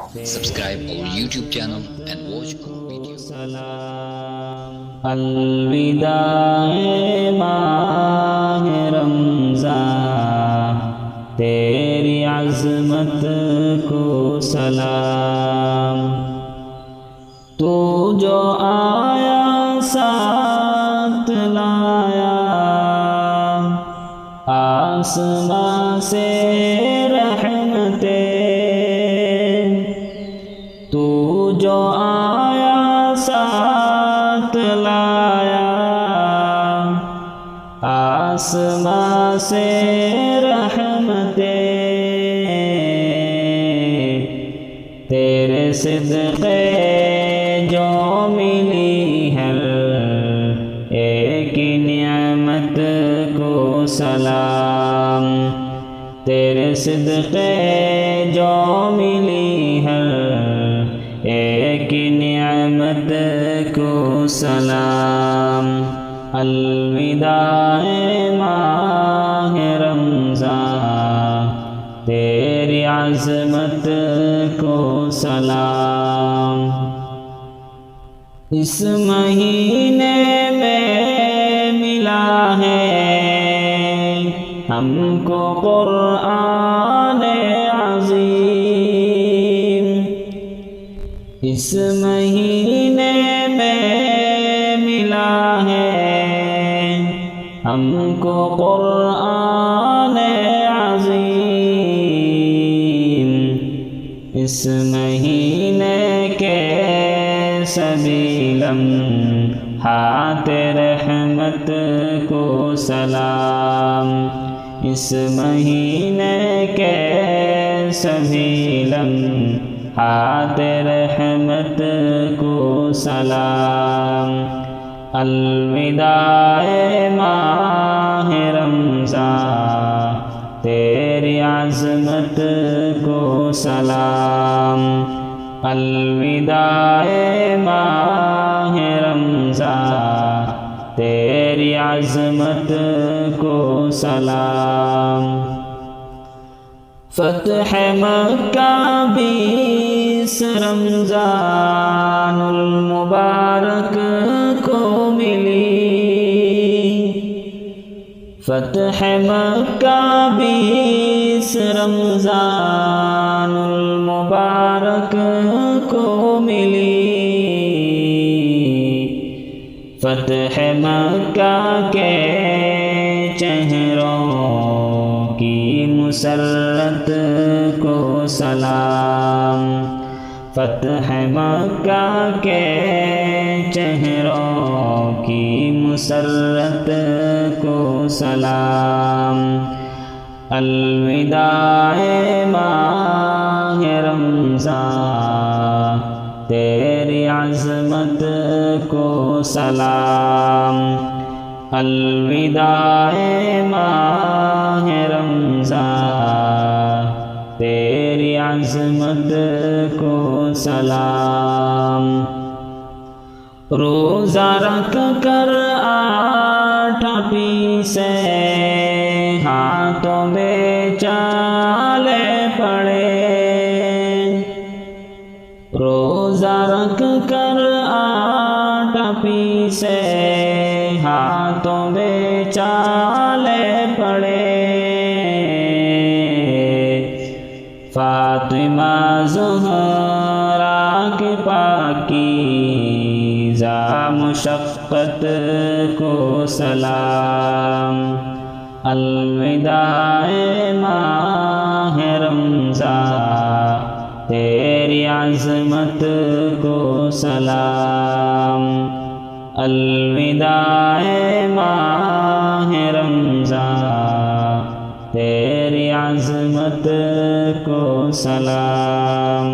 Subscribe our YouTube channel and watch our videos. الوداع ماہ رمضان، تیری عظمت کو سلام۔ تو جو آیا ساتھ لایا آسماں سے رحمتیں، تو جو آیا ساتھ لایا آسماں سے رحمتیں، تیرے صدقے جو ملی ہر ایک نعمت کو سلام۔ تیرے صدقے جو ملی ہر ایک نعمت کو سلام۔ الوداع ماہ رمضان، تیری عظمت کو سلام۔ اس مہینے میں ملا ہے ہم کو قرآن عظیم، اس مہینے میں ملا ہے ہم کو قرآن عظیم، اس مہینے کے سبھی لمحات رحمت کو سلام۔ اس مہینے کے سبھی لمحات رحمت کو سلام۔ الوداع ماہ رمضان، تیری عظمت کو سلام۔ الوداع ماہ رمضان، تیری عظمت کو سلام۔ فتح مکہ 20 رمضان المبارک کو ملی، فتح مکہ 20 رمضان المبارک کو ملی، فتح مکہ کے چہروں کی مسرت کو سلام۔ فتح مکہ کے چہروں کی مسرت کو سلام۔ الوداع ماہ رمضان، تیری عظمت کو سلام۔ الوداع ماہ رمضان، تیری عظمت کو سلام۔ روزہ رکھ کر 8 پیسے ہاتھوں میں چالے پڑے، روزہ رکھ کر 8 پیسے ہاتھوں میں چالے پڑے، فاطمہ زہرا کی پاکیزہ مشقت کو سلام۔ الوداع ماہ رمضان، تیری عظمت کو سلام۔ الوداع ماہ رمضان، تیری عظمت کو سلام۔